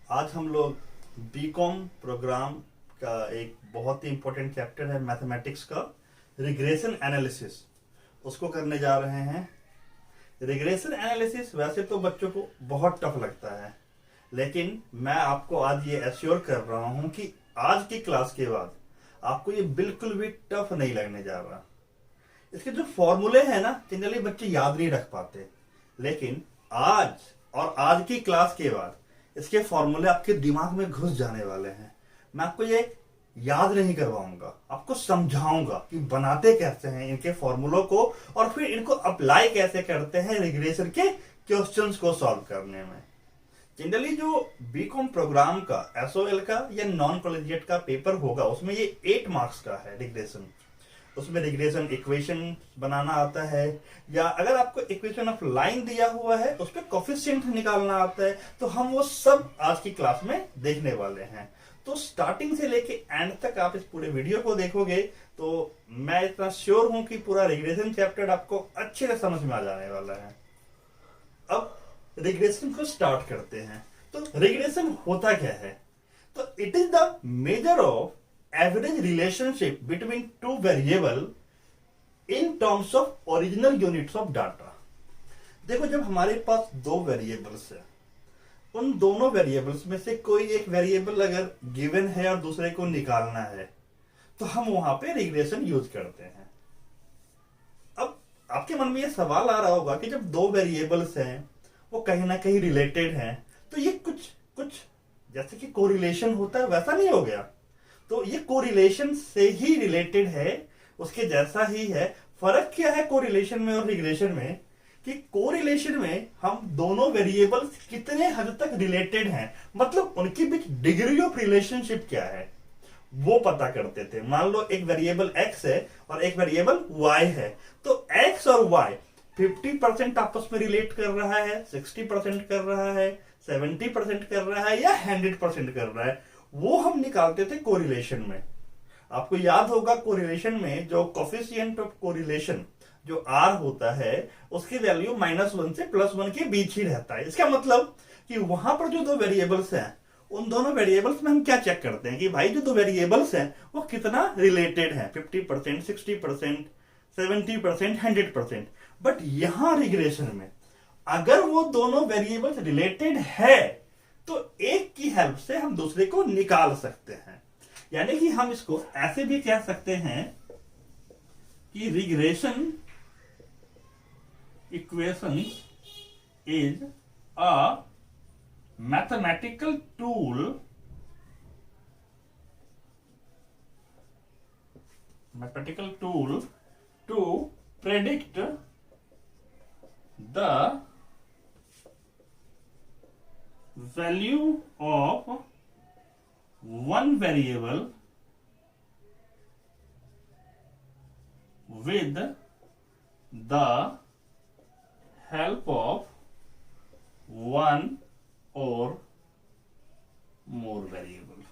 आज हम लोग बीकॉम प्रोग्राम का एक बहुत ही इंपॉर्टेंट चैप्टर है मैथमेटिक्स का रिग्रेशन एनालिसिस, उसको करने जा रहे हैं। रिग्रेशन एनालिसिस वैसे तो बच्चों को बहुत टफ लगता है, लेकिन मैं आपको आज ये एश्योर कर रहा हूं कि आज की क्लास के बाद आपको ये बिल्कुल भी टफ नहीं लगने जा रहा। इसके जो फॉर्मूले हैं ना, जनरली बच्चे याद नहीं रख पाते, लेकिन आज और आज की क्लास के बाद इसके फॉर्मूले आपके दिमाग में घुस जाने वाले हैं। मैं आपको ये याद नहीं करवाऊंगा, आपको समझाऊंगा कि बनाते कैसे हैं इनके फॉर्मूलों को और फिर इनको अप्लाई कैसे करते हैं रिग्रेशन के क्वेश्चंस को सॉल्व करने में। जनरली जो बीकॉम प्रोग्राम का एसओएल का या नॉन कॉलेजिएट का पेपर होगा उसमें ये 8 मार्क्स का है रिग्रेशन। उसमें रिग्रेशन इक्वेशन बनाना आता है, या अगर आपको इक्वेशन ऑफ लाइन दिया हुआ है उस पर कोफिशिएंट निकालना आता है, तो हम वो सब आज की क्लास में देखने वाले हैं। तो स्टार्टिंग से लेके एंड तक आप इस पूरे वीडियो को देखोगे तो मैं इतना श्योर हूं कि पूरा रिग्रेशन चैप्टर आपको अच्छे से समझ में आ जाने वाला है। अब रिग्रेशन को स्टार्ट करते हैं। तो रिग्रेशन होता क्या है? तो it is the measure of average relationship between two variable in terms of original units of data. देखो, जब हमारे पास दो वेरिएबल्स है, उन दोनों वेरिएबल्स में से कोई एक वेरिएबल अगर गिवन है और दूसरे को निकालना है तो हम वहां पे रिग्रेशन यूज करते हैं। अब आपके मन में ये सवाल आ रहा होगा कि जब दो वेरिएबल्स हैं वो कहीं ना कहीं रिलेटेड हैं, तो ये कुछ कुछ जैसे कि कोरिलेशन होता है वैसा नहीं हो गया? तो ये कोरिलेशन से ही रिलेटेड है, उसके जैसा ही है। फर्क क्या है कोरिलेशन में और रिग्रेशन में? कि कोरिलेशन में हम दोनों वेरिएबल्स कितने हद तक रिलेटेड हैं, मतलब उनके बीच डिग्री ऑफ रिलेशनशिप क्या है वो पता करते थे। मान लो एक वेरिएबल x है और एक वेरिएबल y है, तो x और y 50% आपस में रिलेट कर रहा है, 60% कर रहा है, 70% कर रहा है या 100% कर रहा है, वो हम निकालते थे कोरिलेशन में। आपको याद होगा कोरिलेशन में जो कोफिशिएंट ऑफ कोरिलेशन जो r होता है उसकी वैल्यू -1 से +1 के बीच ही रहता है। इसका मतलब कि वहां पर जो दो वेरिएबल्स हैं उन दोनों वेरिएबल्स में हम क्या चेक करते हैं कि भाई जो दो वेरिएबल्स हैं वो कितना रिलेटेड है, 50%, 60%, 70%, 100%। बट यहां रिग्रेशन में अगर वो दोनों वेरिएबल्स रिलेटेड है तो एक की हेल्प से हम दूसरे को निकाल सकते हैं। यानी कि हम इसको ऐसे भी कह सकते हैं कि regression equation is a mathematical tool to predict the value of one variable with the help of one or more variable।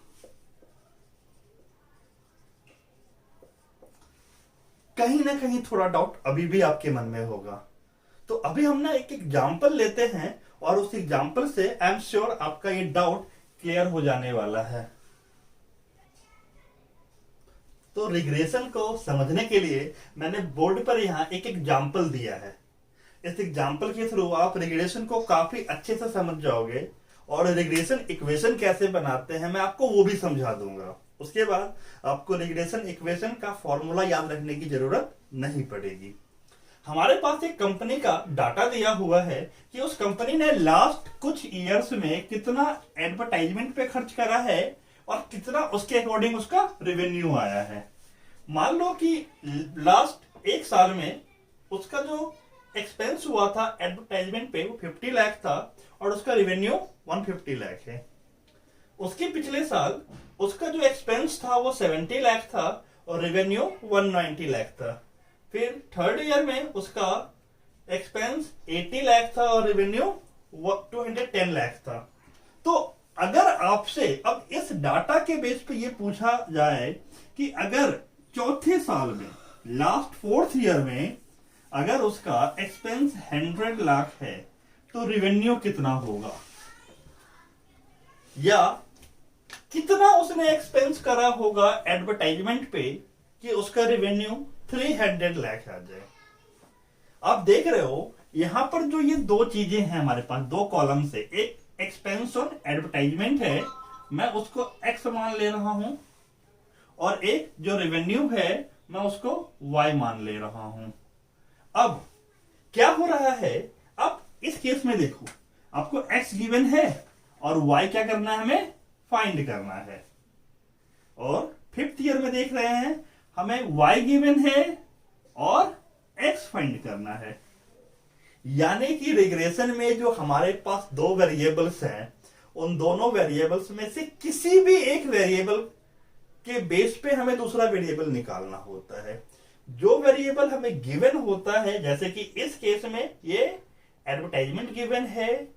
कहीं ना कहीं थोड़ा डाउट अभी भी आपके मन में होगा, तो अभी हम ना एक एग्जाम्पल लेते हैं और उस एग्जाम्पल से आई एम श्योर आपका ये डाउट क्लियर हो जाने वाला है। तो रिग्रेशन को समझने के लिए मैंने बोर्ड पर यहां एक एग्जाम्पल दिया है। इस एग्जाम्पल के थ्रू आप रिग्रेशन को काफी अच्छे से समझ जाओगे और रिग्रेशन इक्वेशन कैसे बनाते हैं मैं आपको वो भी समझा दूंगा। उसके बाद आपको रिग्रेशन इक्वेशन का फॉर्मूला याद रखने की जरूरत नहीं पड़ेगी। हमारे पास एक कंपनी का डाटा दिया हुआ है कि उस कंपनी ने लास्ट कुछ ईयर्स में कितना एडवर्टाइजमेंट पे खर्च करा है और कितना उसके अकॉर्डिंग उसका रेवेन्यू आया है। मान लो कि लास्ट एक साल में उसका जो एक्सपेंस हुआ था एडवर्टाइजमेंट पे वो 50 लाख था और उसका रेवेन्यू 150 लाख है। उसके पिछले साल उसका जो एक्सपेंस था वो 70 लाख था और रेवेन्यू 190 लाख था। फिर थर्ड ईयर में उसका एक्सपेंस 80 लाख था और रेवेन्यू 210 लाख था। तो अगर आपसे अब इस डाटा के बेस पे ये पूछा जाए कि अगर चौथे साल में लास्ट 4th ईयर में अगर उसका एक्सपेंस 100 लाख है तो रेवेन्यू कितना होगा? या कितना उसने एक्सपेंस करा होगा एडवर्टाइजमेंट पे कि उसका रेवेन्यू 300 लाख आ जाए। आप देख रहे हो यहां पर जो ये दो चीजें हैं हमारे पास, दो कॉलम से, एक एक्सपेंस ऑन एडवर्टाइजमेंट है, मैं उसको एक्स मान ले रहा हूं, और एक जो रेवेन्यू है मैं उसको वाई मान ले रहा हूं। अब क्या हो रहा है, अब इस केस में देखो आपको एक्स गिवन है और वाई क्या करना है, हमें फाइंड करना है। और फिफ्थ ईयर में देख रहे हैं हमें वाई गिवन है और एक्स फाइंड करना है। यानी कि रिग्रेशन में जो हमारे पास दो वेरिएबल्स हैं, उन दोनों वेरिएबल्स में से किसी भी एक वेरिएबल के बेस पे हमें दूसरा वेरिएबल निकालना होता है। जो वेरिएबल हमें गिवन होता है, जैसे कि इस केस में ये एडवर्टाइजमेंट गिवन है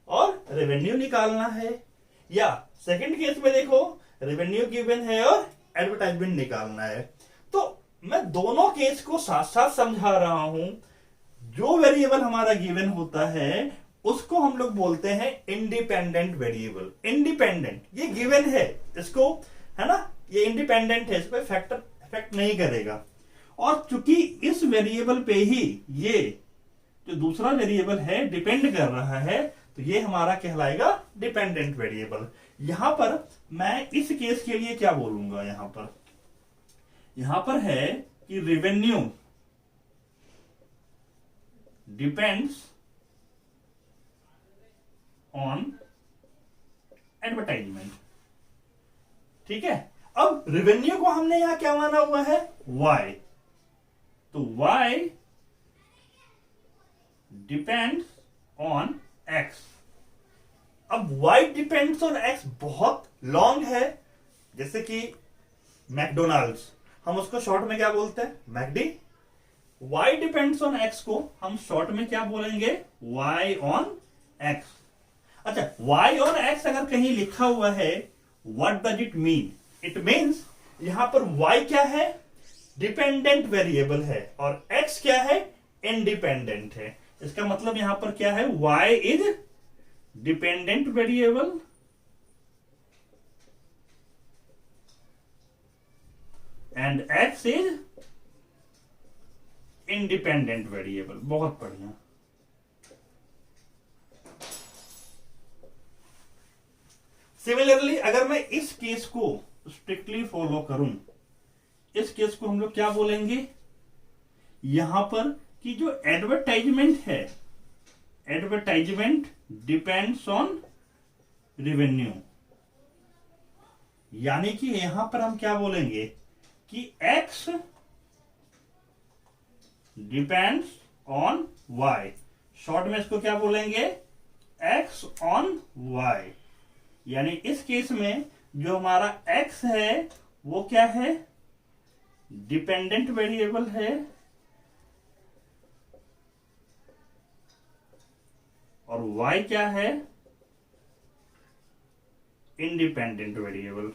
और रेवेन्यू निकालना है, या सेकंड केस में देखो रेवेन्यू गिवन है और एडवर्टाइजमेंट निकालना है। तो मैं दोनों केस को साथ साथ समझा रहा हूं। जो वेरिएबल हमारा गिवन होता है उसको हम लोग बोलते हैं इंडिपेंडेंट वेरिएबल। इंडिपेंडेंट, ये गिवन है, इसको है ना, ये इंडिपेंडेंट है, इस पर फैक्टर इफेक्ट नहीं करेगा। और चूंकि इस वेरिएबल पे ही ये जो दूसरा वेरिएबल है डिपेंड कर रहा है, तो ये हमारा कहलाएगा डिपेंडेंट वेरिएबल। यहां पर मैं इस केस के लिए क्या बोलूंगा, यहां पर है कि रेवेन्यू डिपेंड्स ऑन एडवर्टाइजमेंट। ठीक है, अब रेवेन्यू को हमने यहां क्या माना हुआ है, वाई, तो वाई डिपेंड्स ऑन एक्स। अब वाई डिपेंड्स ऑन एक्स बहुत लॉन्ग है, जैसे कि मैकडोनाल्ड्स, हम उसको शॉर्ट में क्या बोलते हैं, मैकडी। वाई डिपेंड्स ऑन एक्स को हम शॉर्ट में क्या बोलेंगे, वाई ऑन एक्स। अच्छा, वाई ऑन एक्स अगर कहीं लिखा हुआ है, what does it mean, it means यहां पर y क्या है, डिपेंडेंट वेरिएबल है, और x क्या है, इंडिपेंडेंट है। इसका मतलब यहां पर क्या है, y is dependent variable and x is independent variable. बहुत बढ़िया। सिमिलरली अगर मैं इस केस को स्ट्रिक्टली फॉलो करूं, इस केस को हम लोग क्या बोलेंगे, यहां पर कि जो एडवर्टाइजमेंट है, एडवर्टाइजमेंट डिपेंड्स ऑन रेवेन्यू। यानी कि यहां पर हम क्या बोलेंगे कि x depends on y। Short में इसको क्या बोलेंगे, x ऑन y। यानी इस केस में जो हमारा x है वो क्या है, डिपेंडेंट वेरिएबल है, और y क्या है, इंडिपेंडेंट वेरिएबल।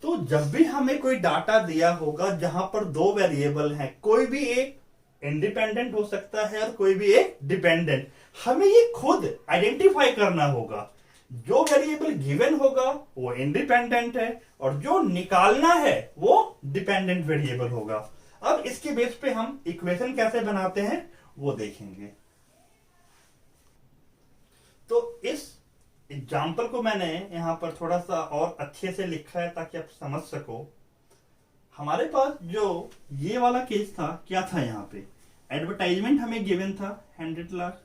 तो जब भी हमें कोई डाटा दिया होगा जहां पर दो वेरिएबल हैं, कोई भी एक इंडिपेंडेंट हो सकता है और कोई भी एक डिपेंडेंट, हमें ये खुद आइडेंटिफाई करना होगा। जो वेरिएबल गिवन होगा वो इंडिपेंडेंट है और जो निकालना है वो डिपेंडेंट वेरिएबल होगा। अब इसके बेस पे हम इक्वेशन कैसे बनाते हैं वो देखेंगे। तो इस एग्जाम्पल को मैंने यहां पर थोड़ा सा और अच्छे से लिखा है ताकि आप समझ सको। हमारे पास जो ये वाला केस था, क्या था, यहां पे एडवर्टाइजमेंट हमें गिवन था 100 लाख,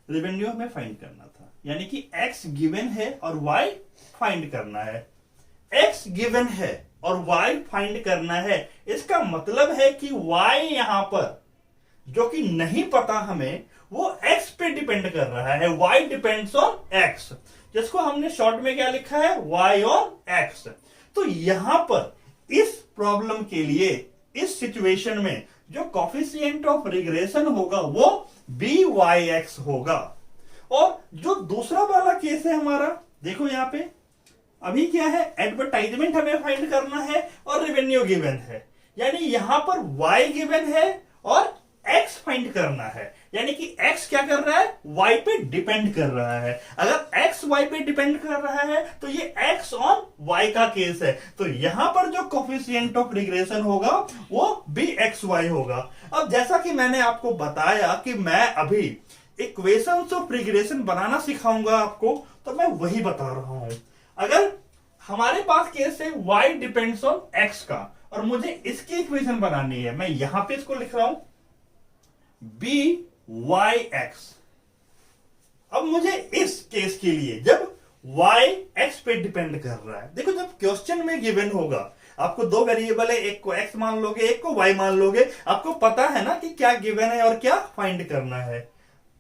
रेवेन्यू हमें फाइंड करना था। यानी कि x गिवन है और y फाइंड करना है। x गिवन है और y फाइंड करना है, इसका मतलब है कि y यहां पर जो कि नहीं पता हमें, वो x पे डिपेंड कर रहा है। y डिपेंड्स ऑन x, जिसको हमने शॉर्ट में क्या लिखा है, y ऑन x। तो यहां पर इस प्रॉब्लम के लिए, इस सिचुएशन में जो कॉफिशिएंट ऑफ रिग्रेशन होगा वो BYX होगा। और जो दूसरा वाला केस है हमारा, देखो यहां पे अभी क्या है, एडवर्टाइजमेंट हमें फाइंड करना है और रेवेन्यू गिवन है। यानी यहां पर y गिवन है और x फाइंड करना है, यानी कि x क्या कर रहा है, y पे डिपेंड कर रहा है। अगर x y पे डिपेंड कर रहा है तो ये x ऑन y का केस है, तो यहां पर जो कोफिशिएंट ऑफ रिग्रेशन होगा वो bxy होगा। अब जैसा कि मैंने आपको बताया कि मैं अभी इक्वेशंस ऑफ रिग्रेशन बनाना सिखाऊंगा आपको, तो मैं वही बता रहा हूं। अगर हमारे पास केस है y डिपेंड्स ऑन x का, और मुझे इसकी इक्वेशन बनानी है, मैं यहां पे इसको लिख रहा हूं byx। अब मुझे इस केस के लिए जब y x पे डिपेंड कर रहा है, देखो जब क्वेश्चन में गिवन होगा, आपको दो वेरिएबल है, एक को x मान लोगे, एक को y मान लोगे, आपको पता है ना कि क्या गिवन है और क्या फाइंड करना है,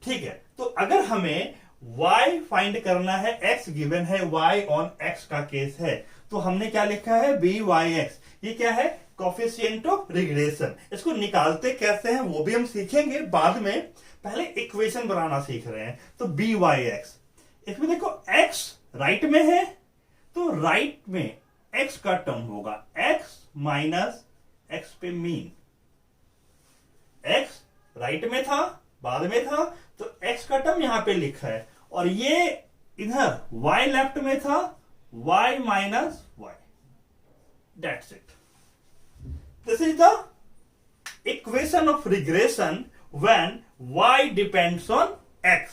ठीक है। तो अगर हमें y फाइंड करना है, x गिवन है, y ऑन x का केस है, तो हमने क्या लिखा है byx। ये क्या है, कोफिशिएंट ऑफ रिग्रेशन। इसको निकालते कैसे हैं वो भी हम सीखेंगे बाद में, पहले इक्वेशन बनाना सीख रहे हैं। तो byx, इसमें देखो x राइट में है, तो राइट में x का टर्म होगा x माइनस x पे मीन। x राइट में था, बाद में था, तो x का टर्म यहां पे लिखा है, और ये इधर y लेफ्ट में था, y minus y। That's it. This is the equation of regression when y depends on x।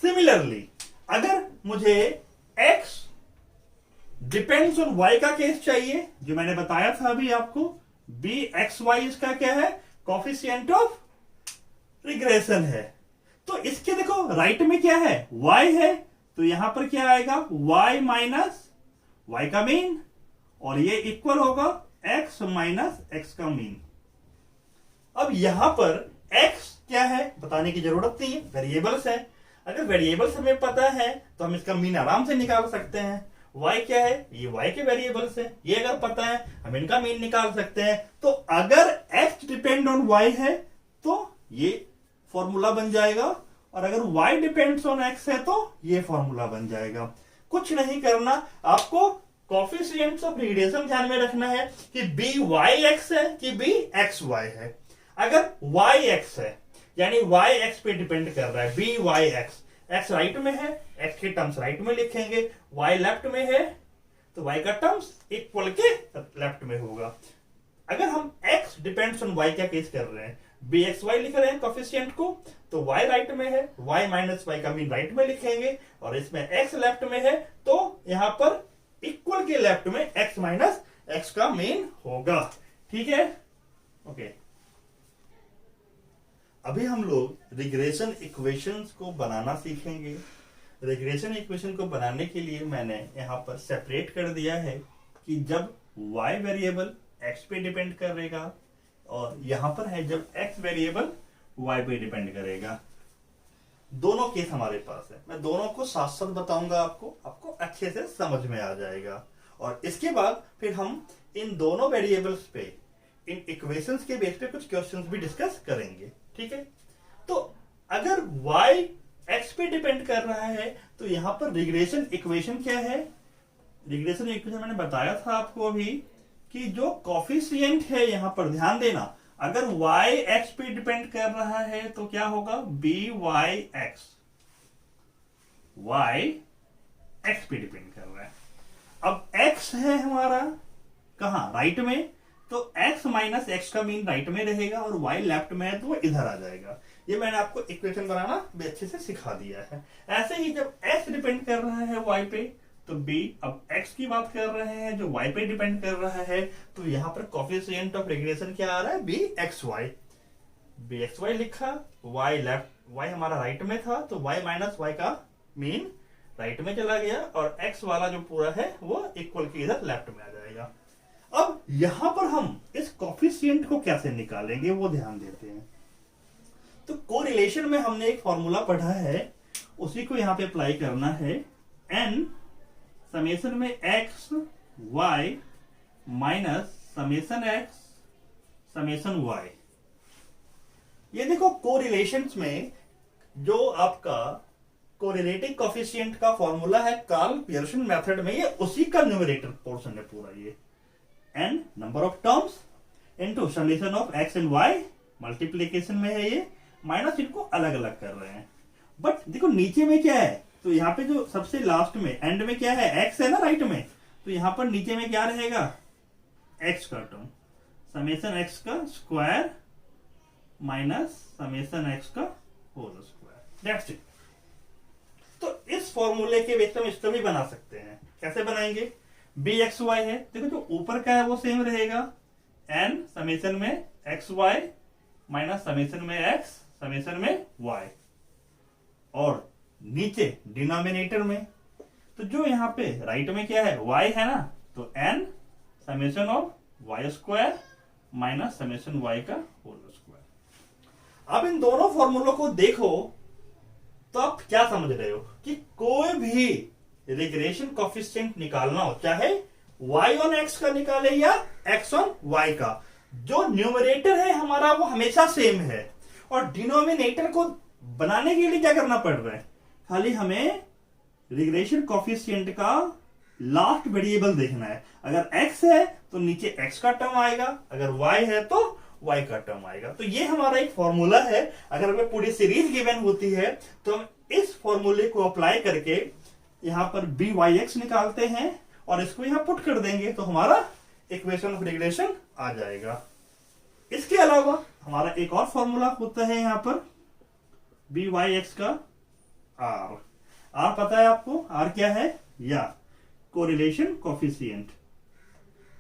Similarly अगर मुझे x डिपेंड्स ऑन y का केस चाहिए, जो मैंने बताया था अभी आपको, bxy इसका क्या है, कोफिशिएंट ऑफ रिग्रेशन है। तो इसके देखो राइट में क्या है, y है, तो यहां पर क्या आएगा, y माइनस y का मीन, और ये इक्वल होगा x माइनस x का मीन। अब यहां पर x क्या है बताने की जरूरत नहीं है, वेरिएबल्स है। अगर वेरिएबल्स हमें पता है तो हम इसका मीन आराम से निकाल सकते हैं। y क्या है, ये y के वेरिएबल्स है, ये अगर पता है हम इनका मीन निकाल सकते हैं। तो अगर x डिपेंड ऑन y है तो ये फॉर्मूला बन जाएगा, और अगर y डिपेंड्स ऑन x है तो ये फॉर्मूला बन जाएगा। कुछ नहीं करना, आपको कोफिशिएंट्स ऑफ रिग्रेशन ध्यान में रखना है कि byx है कि bxy है। अगर yx है यानी y x पे डिपेंड कर रहा है, byx, x राइट में है, x के टर्म्स राइट में लिखेंगे, y लेफ्ट में है तो y का टर्म्स इक्वल के लेफ्ट में होगा। अगर हम x डिपेंड्स ऑन y का केस कर रहे हैं, bxy लिख रहे हैं कोफिशिएंट को, तो y राइट में है, y माइनस y का मीन राइट में लिखेंगे, और इसमें x लेफ्ट में है तो यहां पर इक्वल के लेफ्ट में x माइनस x का मीन होगा। ठीक है, ओके। अभी हम लोग रिग्रेशन इक्वेशंस को बनाना सीखेंगे। रिग्रेशन इक्वेशन को बनाने के लिए मैंने यहां पर सेपरेट कर दिया है कि जब y वेरिएबल x पे डिपेंड करेगा, और यहां पर है जब x वेरिएबल y पे डिपेंड करेगा। दोनों केस हमारे पास है, मैं दोनों को साथ साथ बताऊंगा, आपको अच्छे से समझ में आ जाएगा। और इसके बाद फिर हम इन दोनों वेरिएबल्स पे, इन इक्वेशंस के बेस पे कुछ क्वेश्चंस भी डिस्कस करेंगे। ठीक है, तो अगर y x पे डिपेंड कर रहा है तो यहां पर रिग्रेशन इक्वेशन क्या है, रिग्रेशन इक्वेशन मैंने बताया था आपको अभी कि जो कोफिशिएंट है, यहां पर ध्यान देना, अगर y x पे डिपेंड कर रहा है तो क्या होगा, byx, y x पे डिपेंड कर रहा है। अब x है हमारा कहां, राइट में, तो x माइनस x का मीन राइट में रहेगा, और y लेफ्ट में है तो वो इधर आ जाएगा। ये मैंने आपको इक्वेशन बनाना भी अच्छे से सिखा दिया है। ऐसे ही जब x डिपेंड कर रहा है y पे तो b, अब x की बात कर रहे हैं जो y पे डिपेंड कर रहा है, तो यहां पर कोफिशिएंट ऑफ रिग्रेशन क्या आ रहा है, bxy लिखा, y लेफ्ट, y हमारा राइट में था तो y माइनस y का मीन राइट में चला गया, और x वाला जो पूरा है वो इक्वल के इधर लेफ्ट में आ जाएगा। अब यहां पर हम इस कोफिशिएंट को कैसे निकालेंगे वो ध्यान देते हैं। तो कोरिलेशन में हमने एक फॉर्मूला पढ़ा है, उसी को यहां पे अप्लाई करना है। n समेशन में x y minus summation x summation y। ये देखो कोरिलेशंस में जो आपका कोरिलेटिव कोफिशिएंट का फॉर्मूला है कार्ल पियर्सन मेथड में, ये उसी का न्यूमरेटर पोर्शन है पूरा। ये n number of terms into summation of x and y multiplication में है ये, माइनस इनको अलग अलग कर रहे हैं। बट देखो नीचे में क्या है, तो यहाँ पे जो सबसे लास्ट में एंड में क्या है, एक्स है ना राइट में, तो यहाँ पर नीचे में क्या रहेगा, एक्स का टर्म, समेशन एक्स का स्क्वायर माइनस समेशन एक्स का होल स्क्वायर, दैट्स इट। तो इस फॉर्मूले के बेस पे हम इसको भी बना सकते हैं। कैसे बनाएंगे, बी एक्स वाई है, देखो जो ऊपर का है वो सेम रहेगा, एन समेशन में एक्स वाई माइनस समेशन में एक्स समेशन में वाई, और नीचे डिनोमिनेटर में तो जो यहाँ पे राइट में क्या है, y है ना, तो n summation of y square minus summation y का होल स्क्वायर। अब इन दोनों फॉर्मूलों को देखो तो आप क्या समझ रहे हो कि कोई भी रिग्रेशन कोफिशिएंट निकालना हो, चाहे y ऑन x का निकाले या x ऑन y का, जो न्यूमरेटर है हमारा वो हमेशा सेम है, और डिनोमिनेटर को बनाने के लिए क्या करना पड़ रहा है, खाली हमें रिग्रेशन कोफिशिएंट का लास्ट वेरिएबल देखना है। अगर x है तो नीचे x का टर्म आएगा, अगर y है तो y का टर्म आएगा। तो ये हमारा एक फॉर्मूला है। अगर हमें पूरी सीरीज गिवन होती है तो हम इस फॉर्मूले को अप्लाई करके यहां पर बी वाई एक्स निकालते हैं और इसको यहां पुट कर देंगे तो हमारा इक्वेशन ऑफ रिग्रेशन आ जाएगा। इसके अलावा हमारा एक और फॉर्मूला होता है यहां पर बी वाई एक्स का आर। आर पता है आपको, आर क्या है, या correlation coefficient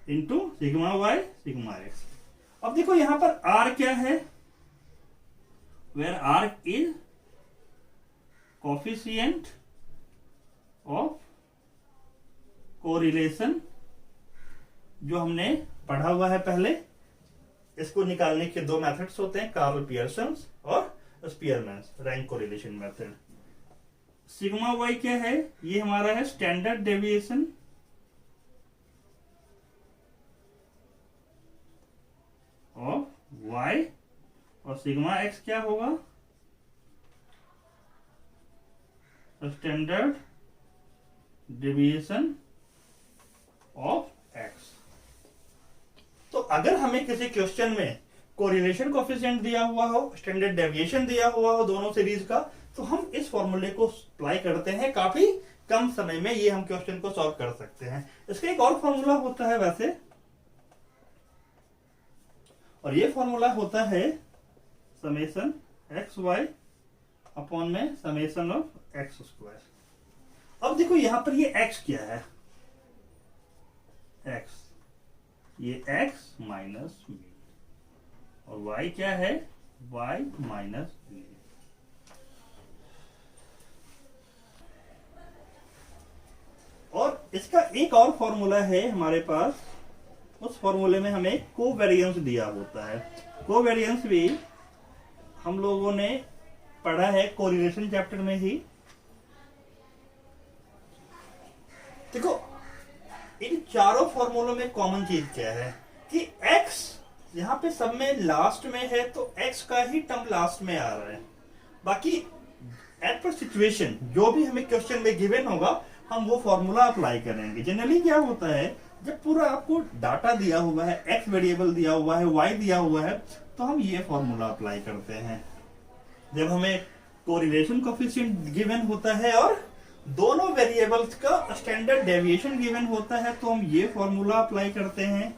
into sigma y sigma x. अब देखो यहां पर आर क्या है, where r is coefficient of correlation, जो हमने पढ़ा हुआ है पहले। इसको निकालने के दो मेथड्स होते हैं, कार्ल पियर्सन और Spearman rank correlation method. Sigma y क्या है, ये हमारा है स्टैंडर्ड डेविएशन ऑफ वाई, और सिग्मा एक्स क्या होगा, स्टैंडर्ड डेविएशन ऑफ एक्स। तो अगर हमें किसी क्वेश्चन में कोरिलेशन कोफिशिएंट दिया हुआ हो, स्टैंडर्ड डेविएशन दिया हुआ हो दोनों सीरीज का, तो हम इस फॉर्मूले को अप्लाई करते हैं, काफी कम समय में ये हम क्वेश्चन को सॉल्व कर सकते हैं। इसका एक और फॉर्मूला होता है वैसे, और ये फॉर्मूला होता है समेशन एक्स वाई अपॉन में समेशन ऑफ एक्स स्क्वायर। अब देखो यहां पर ये x क्या है, x, ये x माइनस v, और y क्या है, y माइनस v। और इसका एक और फॉर्मूला है हमारे पास, उस फॉर्मूले में हमें कोवेरिएंस दिया होता है। कोवेरिएंस भी हम लोगों ने पढ़ा है कोरिलेशन चैप्टर में ही। देखो इन चारों फॉर्मूलों में कॉमन चीज क्या है कि x यहां पे सब में लास्ट में है, तो x का ही टर्म लास्ट में आ रहा है। बाकी एट पर सिचुएशन जो भी हमें क्वेश्चन में गिवन होगा हम वो फॉर्मूला अप्लाई करेंगे। जनरली क्या होता है, जब पूरा आपको डाटा दिया हुआ है, x वेरिएबल दिया हुआ है, y दिया हुआ है, तो हम ये फॉर्मूला अप्लाई करते हैं। जब हमें कोरिलेशन कोफिशिएंट गिवन होता है और दोनों वेरिएबल्स का स्टैंडर्ड डेविएशन गिवन होता है, तो हम ये फॉर्मूला अप्लाई करते हैं।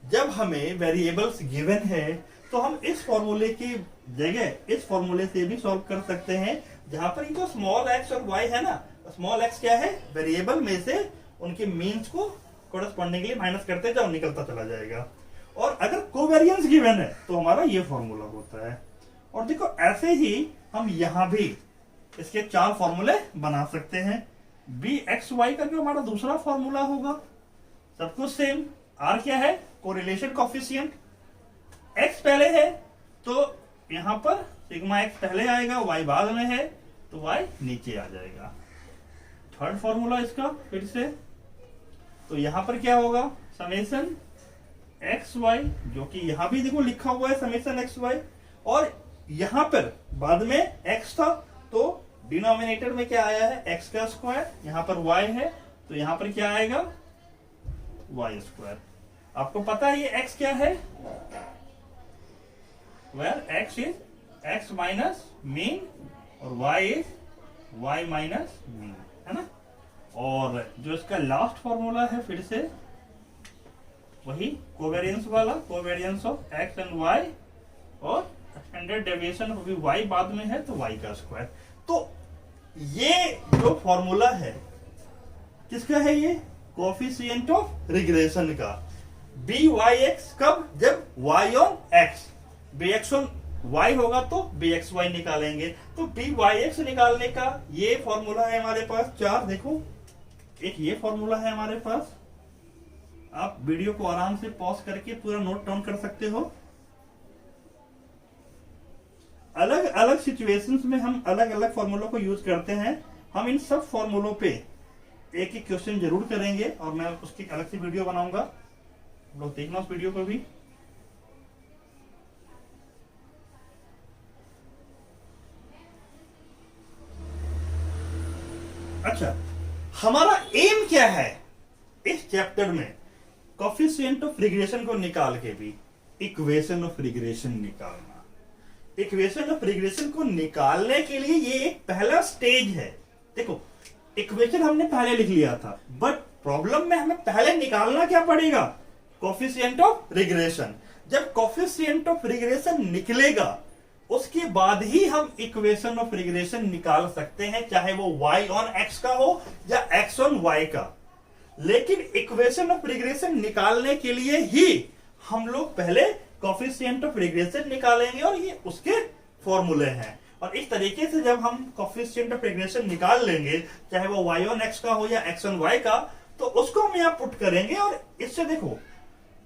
जब हमें वेरिएबल्स गिवन है तो हम इस फॉर्मूले की जगह इस फॉर्मूले से भी सॉल्व कर सकते हैं, जहां पर ये जो स्मॉल x और y है ना, स्मॉल x क्या है, वेरिएबल में से उनके मीन्स को कोरस्पॉन्डिंगली माइनस करते जाओ, निकलता चला जाएगा। और अगर कोवेरिएंस गिवन है तो हमारा ये फॉर्मूला होता है। और देखो ऐसे ही हम यहां भी इसके चार फॉर्मूले बना सकते हैं। बी एक्स वाई का जो हमारा दूसरा फॉर्मूला होगा, सब कुछ सेम। आर क्या है, कोरिलेशन कोफिशिएंट। एक्स पहले है तो यहां पर सिग्मा एक्स पहले आएगा, वाई बाद में है तो वाई नीचे आ जाएगा। थर्ड फॉर्मूला इसका फिर से, तो यहां पर क्या होगा, समेशन एक्स वाई, जो कि यहां भी देखो लिखा हुआ है समेशन एक्स वाई, और यहां पर बाद में एक्स था तो डिनोमिनेटर में क्या आया है, एक्स का स्क्वायर, यहां पर वाई है तो यहां पर क्या आएगा, वाई स्क्वायर। आपको पता है ये एक्स क्या है, where x is x minus mean और y is y minus mean, है ना। और जो इसका लास्ट फॉर्मूला है फिर से वही कोवेरियंस वाला, covariance of x and y, और स्टैंडर्ड डेविएशन अभी y बाद में है तो y का स्क्वायर। तो ये जो फॉर्मूला है किसका है, ये कोफिशिएंट ऑफ रिग्रेशन का, बी वाई एक्स, कब, जब y on x, b x on y होगा तो बी एक्स वाई निकालेंगे। तो बी वाई एक्स निकालने का ये फॉर्मूला है हमारे पास चार, देखो एक ये फॉर्मूला है हमारे पास, आप वीडियो को आराम से पॉज करके पूरा नोट डाउन कर सकते हो। अलग अलग सिचुएशंस में हम अलग अलग फॉर्मूलों को यूज करते हैं। हम इन सब फॉर्मूलों पे एक एक क्वेश्चन जरूर करेंगे और मैं उसकी अलग से वीडियो बनाऊंगा, आप लोग देखना उस वीडियो को भी। अच्छा, हमारा एम क्या है इस चैप्टर में, कोफिशिएंट ऑफ रिग्रेशन को निकाल के भी इक्वेशन ऑफ रिग्रेशन निकालना। इक्वेशन ऑफ रिग्रेशन को निकालने के लिए ये एक पहला स्टेज है। देखो इक्वेशन हमने पहले लिख लिया था, बट प्रॉब्लम में हमें पहले निकालना क्या पड़ेगा, कोफिशिएंट ऑफ रिग्रेशन। जब कोफिशिएंट ऑफ रिग्रेशन निकलेगा उसके बाद ही हम इक्वेशन ऑफ रिग्रेशन निकाल सकते हैं, चाहे वो y ऑन x का हो या x ऑन y का। लेकिन इक्वेशन ऑफ रिग्रेशन निकालने के लिए ही हम लोग पहले कोफिशिएंट ऑफ रिग्रेशन निकालेंगे और ये उसके फॉर्मूले हैं। और इस तरीके से जब हम कोफिशिएंट ऑफ रिग्रेशन निकाल लेंगे, चाहे वो y ऑन x का हो या x ऑन y का, तो उसको हम यहाँ पुट करेंगे। और इससे देखो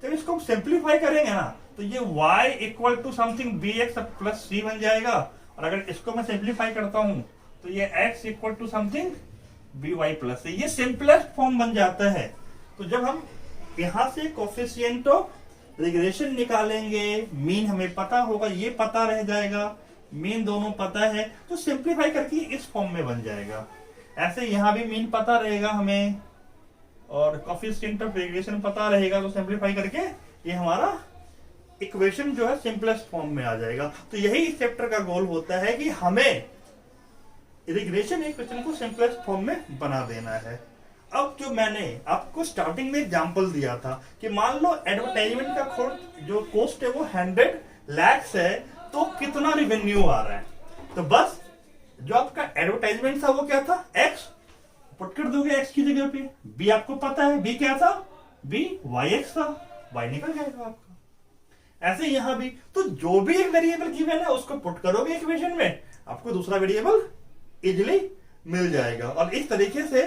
जब इसको हम सिंप्लीफाई करेंगे ना तो ये y equal to something bx plus c बन जाएगा। और अगर इसको मैं सिंप्लीफाई करता हूं तो ये x equal to something by plus c, ये सिंपलेस्ट फॉर्म बन जाता है। तो जब हम यहां से कोफिशिएंट ऑफ रिग्रेशन निकालेंगे, मीन हमें पता होगा, ये पता रह जाएगा, मीन दोनों पता है, तो सिंप्लीफाई करके इस फॉर्म में बन जाएगा। ऐसे यहां भी मीन पता रहेगा हमें और कोफिशिएंट ऑफ रिग्रेशन पता रहेगा, तो सिंप्लीफाई करके ये हमारा इक्वेशन जो है सिंपलेस्ट फॉर्म में आ जाएगा। तो यही इस चैप्टर का गोल होता है कि हमें रिग्रेशन इक्वेशन को सिंपलेस्ट फॉर्म में बना देना है। अब जो मैंने आपको स्टार्टिंग में एग्जांपल दिया था कि मान लो एडवर्टाइजमेंट का जो कॉस्ट है वो 100 लाख है, तो कितना रिवेन्यू आ रहा है। तो बस जो आपका एडवर्टाइजमेंट था वो क्या था, x पुट कर दोगे x की जगह पे, b आपको पता है b क्या था, b yx था, y निकल जाएगा आपका। ऐसे यहां भी तो जो भी एक वेरिएबल गिवन है उसको पुट करोगे इक्वेशन में, आपको दूसरा वेरिएबल इजीली मिल जाएगा। और इस तरीके से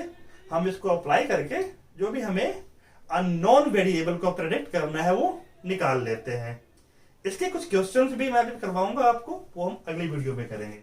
हम इसको अप्लाई करके जो भी हमें अननोन वेरिएबल को प्रेडिक्ट करना है वो निकाल लेते हैं। इसके कुछ क्वेश्चंस भी मैं करवाऊंगा आपको, वो हम अगली वीडियो में करेंगे।